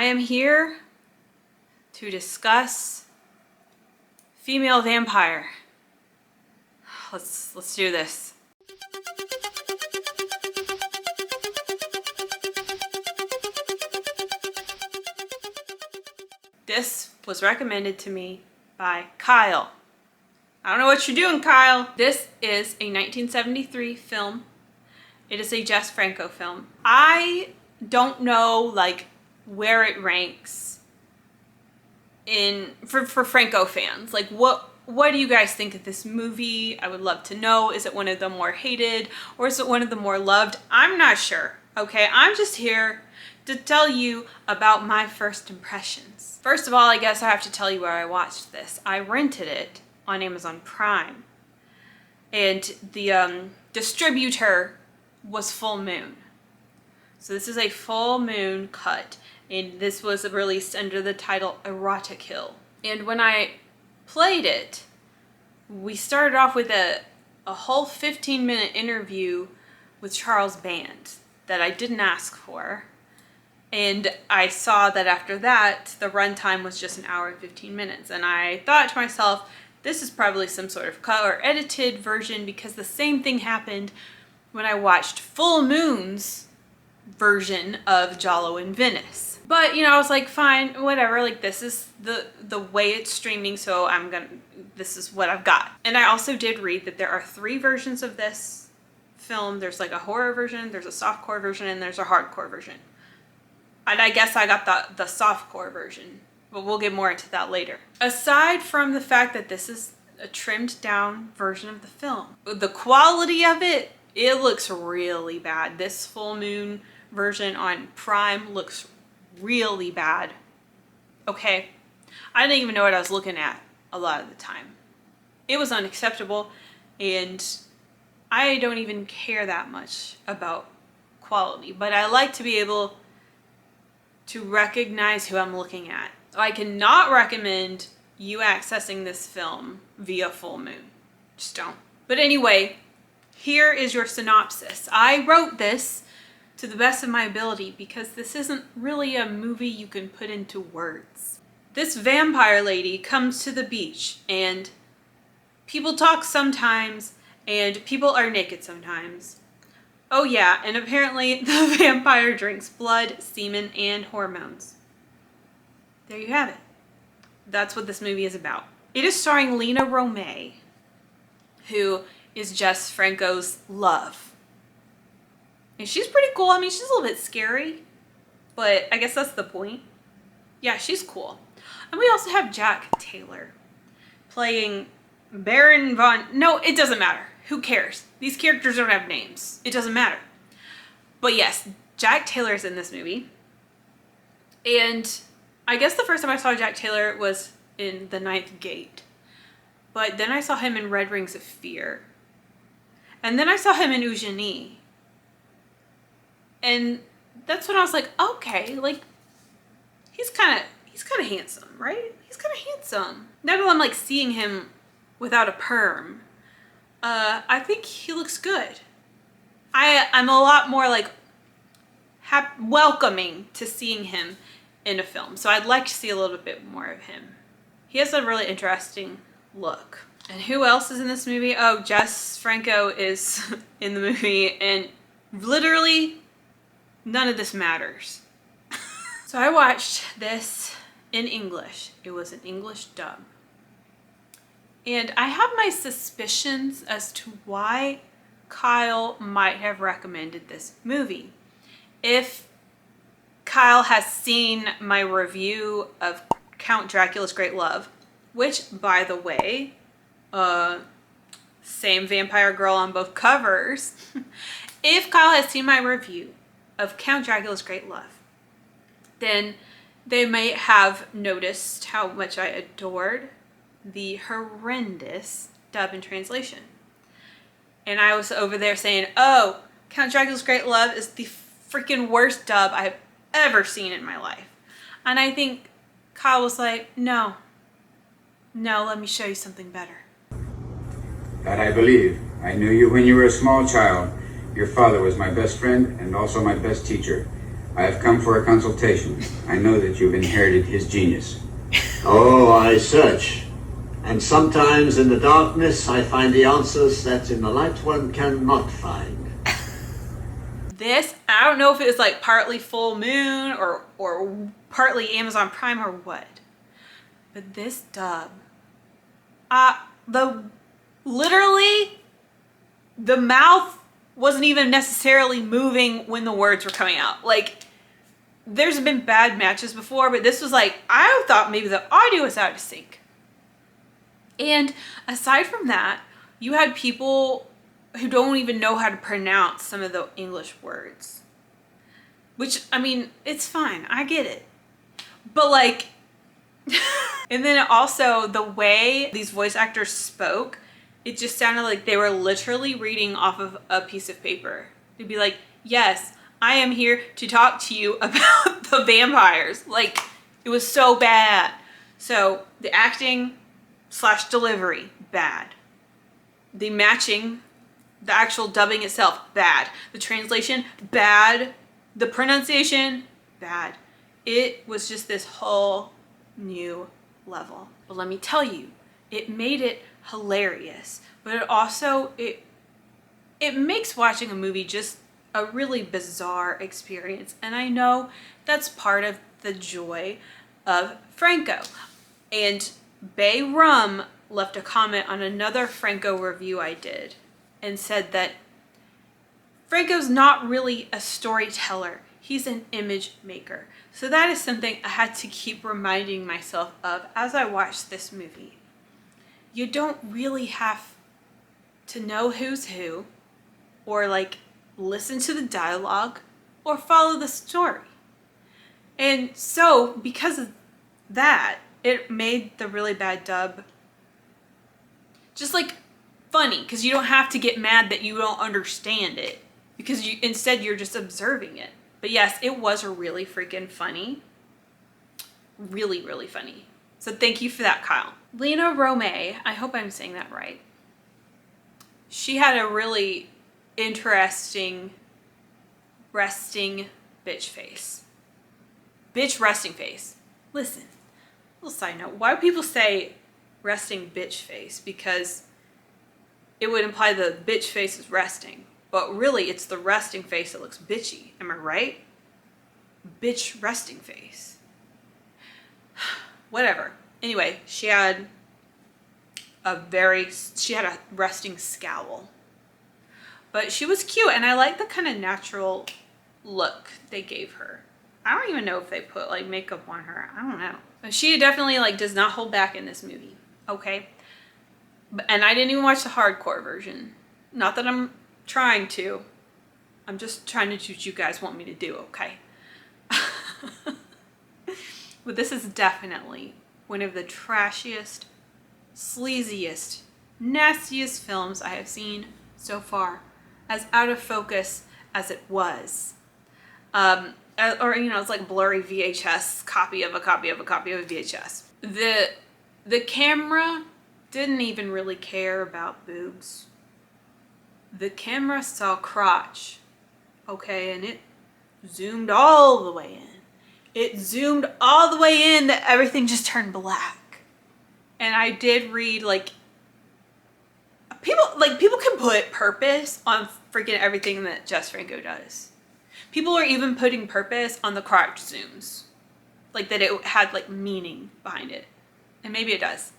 am here to discuss female vampire. Let's do this. This was recommended to me by Kyle. I don't know what you're doing, Kyle. This is a 1973 film. It is a Jess Franco film. I don't know like where it ranks for Franco fans. Like what do you guys think of this movie? I would love to know. Is it one of the more hated or is it one of the more loved? I'm not sure. Okay, I'm just here to tell you about my first impressions. First of all, I guess I have to tell you where I watched this. I rented it on Amazon Prime, and the distributor was Full Moon. So this is a Full Moon cut, and this was released under the title Erotic Hill. And when I played it, we started off with a whole 15-minute interview with Charles Band that I didn't ask for. And I saw that after that, the runtime was just an hour and 15 minutes. And I thought to myself, this is probably some sort of cut or edited version, because the same thing happened when I watched Full Moon's version of Giallo in Venice. But, you know, I was like, fine, whatever, like this is the way it's streaming, so this is what I've got. And I also did read that there are 3 versions of this film. There's like a horror version, there's a softcore version, and there's a hardcore version. And I guess I got the softcore version, but we'll get more into that later. Aside from the fact that this is a trimmed down version of the film, the quality of it looks really bad. This Full Moon version on Prime looks really bad. Okay, I didn't even know what I was looking at a lot of the time. It was unacceptable, and I don't even care that much about quality, but I like to be able to recognize who I'm looking at. I cannot recommend you accessing this film via Full Moon. Just don't. But anyway, here is your synopsis. I wrote this to the best of my ability because this isn't really a movie you can put into words. This vampire lady comes to the beach, and people talk sometimes, and people are naked sometimes. Oh yeah, and apparently the vampire drinks blood, semen, and hormones. There you have it. That's what this movie is about. It is starring Lena Romay, who is Jess Franco's love. And she's pretty cool. I mean, she's a little bit scary, but I guess that's the point. Yeah, she's cool. And we also have Jack Taylor playing Baron von... No, it doesn't matter. Who cares? These characters don't have names. It doesn't matter. But yes, Jack Taylor's in this movie. And I guess the first time I saw Jack Taylor was in The Ninth Gate. But then I saw him in Red Rings of Fear. And then I saw him in Eugenie. And that's when I was like, okay, like, he's kind of handsome, right? He's kind of handsome. Now that I'm like seeing him without a perm, I think he looks good. I'm a lot more like welcoming to seeing him in a film. So I'd like to see a little bit more of him. He has a really interesting look. And who else is in this movie? Oh, Jess Franco is in the movie, and literally none of this matters. So I watched this in English. It was an English dub. And I have my suspicions as to why Kyle might have recommended this movie. If Kyle has seen my review of Count Dracula's Great Love, which, by the way, same vampire girl on both covers. If Kyle has seen my review of Count Dracula's Great Love, then they may have noticed how much I adored the horrendous dub and translation. And I was over there saying, oh, Count Dracula's Great Love is the freaking worst dub I've ever seen in my life. And I think Kyle was like, no, let me show you something better. That I believe. I knew you when you were a small child. Your father was my best friend and also my best teacher. I have come for a consultation. I know that you've inherited his genius. Oh, I search. And sometimes in the darkness I find the answers that in the light one cannot find. This, I don't know if it was like partly full moon or partly Amazon Prime or what. But this dub, literally the mouth wasn't even necessarily moving when the words were coming out. Like, there's been bad matches before, but this was like, I thought maybe the audio was out of sync. And aside from that, you had people who don't even know how to pronounce some of the English words. Which, I mean, it's fine. I get it. But like, and then also the way these voice actors spoke, it just sounded like they were literally reading off of a piece of paper. They'd be like, yes, I am here to talk to you about the vampires. Like, it was so bad. So the acting / delivery, bad. The matching, the actual dubbing itself, bad. The translation, bad. The pronunciation, bad. It was just this whole new level. But let me tell you, it made it hilarious. But it also, it makes watching a movie just a really bizarre experience. And I know that's part of the joy of Franco. And Bay Rum left a comment on another Franco review I did and said that Franco's not really a storyteller. He's an image maker. So that is something I had to keep reminding myself of as I watched this movie. You don't really have to know who's who or like listen to the dialogue or follow the story. And so because of that, it made the really bad dub just like funny, because you don't have to get mad that you don't understand it, because instead you're just observing it. But yes, it was really freaking funny. Really, really funny. So thank you for that, Kyle. Lena Romay, I hope I'm saying that right. She had a really interesting resting bitch face. Bitch resting face. Listen, little side note. Why do people say resting bitch face? Because it would imply the bitch face is resting. But really, it's the resting face that looks bitchy. Am I right? Bitch resting face. Whatever. Anyway, she had a resting scowl. But she was cute, and I like the kind of natural look they gave her. I don't even know if they put like makeup on her. I don't know. But she definitely like does not hold back in this movie. Okay? And I didn't even watch the hardcore version. Not that I'm trying to. I'm just trying to do what you guys want me to do, okay? But this is definitely one of the trashiest, sleaziest, nastiest films I have seen so far. As out of focus as it was. Or, you know, it's like blurry VHS, copy of a copy of a copy of a VHS. The camera didn't even really care about boobs. The camera saw crotch, okay, and it zoomed all the way in. It zoomed all the way in that everything just turned black. And I did read, like, people can put purpose on freaking everything that Jess Franco does. People are even putting purpose on the crotch zooms. Like that it had like meaning behind it. And maybe it does.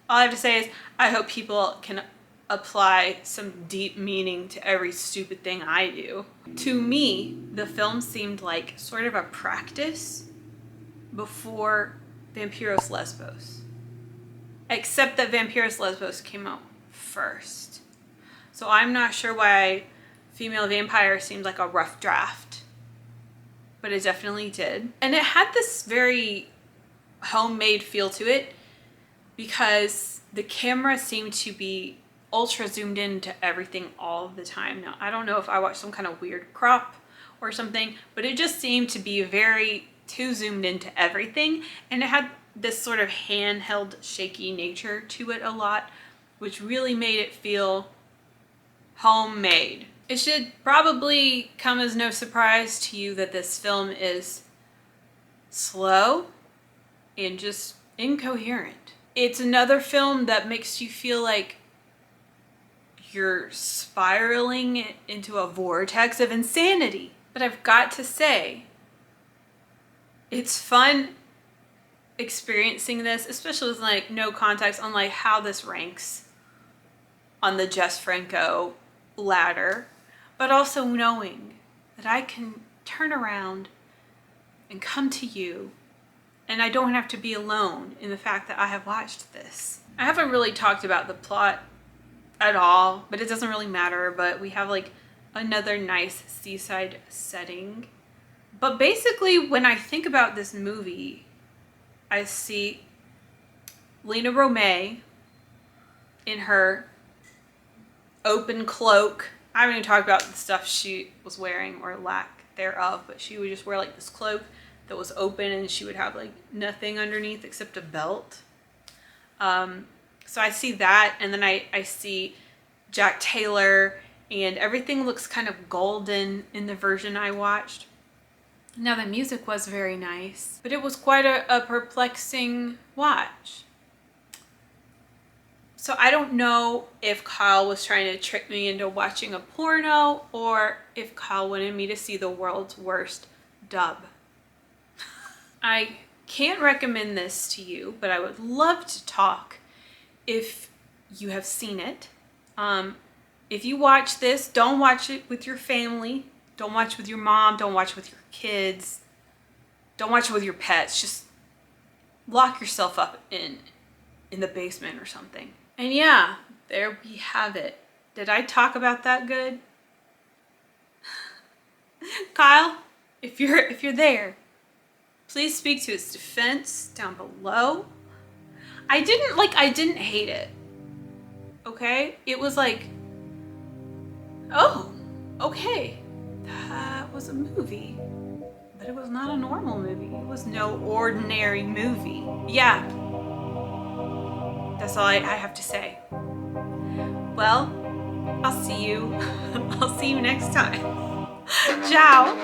All I have to say is I hope people can apply some deep meaning to every stupid thing I do. To me, the film seemed like sort of a practice before Vampiros Lesbos. Except that Vampiros Lesbos came out first. So I'm not sure why Female Vampire seemed like a rough draft. But it definitely did. And it had this very homemade feel to it because the camera seemed to be ultra zoomed into everything all the time. Now, I don't know if I watched some kind of weird crop or something, but it just seemed to be very too zoomed into everything. And it had this sort of handheld, shaky nature to it a lot, which really made it feel homemade. It should probably come as no surprise to you that this film is slow and just incoherent. It's another film that makes you feel like you're spiraling into a vortex of insanity. But I've got to say, it's fun experiencing this, especially with like no context on like how this ranks on the Jess Franco ladder, but also knowing that I can turn around and come to you and I don't have to be alone in the fact that I have watched this. I haven't really talked about the plot at all, but it doesn't really matter. But we have like another nice seaside setting. But basically, when I think about this movie, I see Lena Romay in her open cloak. I haven't even talked about the stuff she was wearing or lack thereof, but she would just wear like this cloak that was open and she would have like nothing underneath except a belt. So I see that, and then I see Jack Taylor, and everything looks kind of golden in the version I watched. Now, the music was very nice, but it was quite a perplexing watch. So I don't know if Kyle was trying to trick me into watching a porno, or if Kyle wanted me to see the world's worst dub. I can't recommend this to you, but I would love to talk if you have seen it. If you watch this, don't watch it with your family. Don't watch with your mom. Don't watch with your kids. Don't watch it with your pets. Just lock yourself up in the basement or something. And yeah, there we have it. Did I talk about that good? Kyle, if you're there, please speak to its defense down below. I didn't hate it. Okay? It was like, oh, okay. That was a movie. But it was not a normal movie. It was no ordinary movie. Yeah. That's all I have to say. Well, I'll see you. I'll see you next time. Ciao.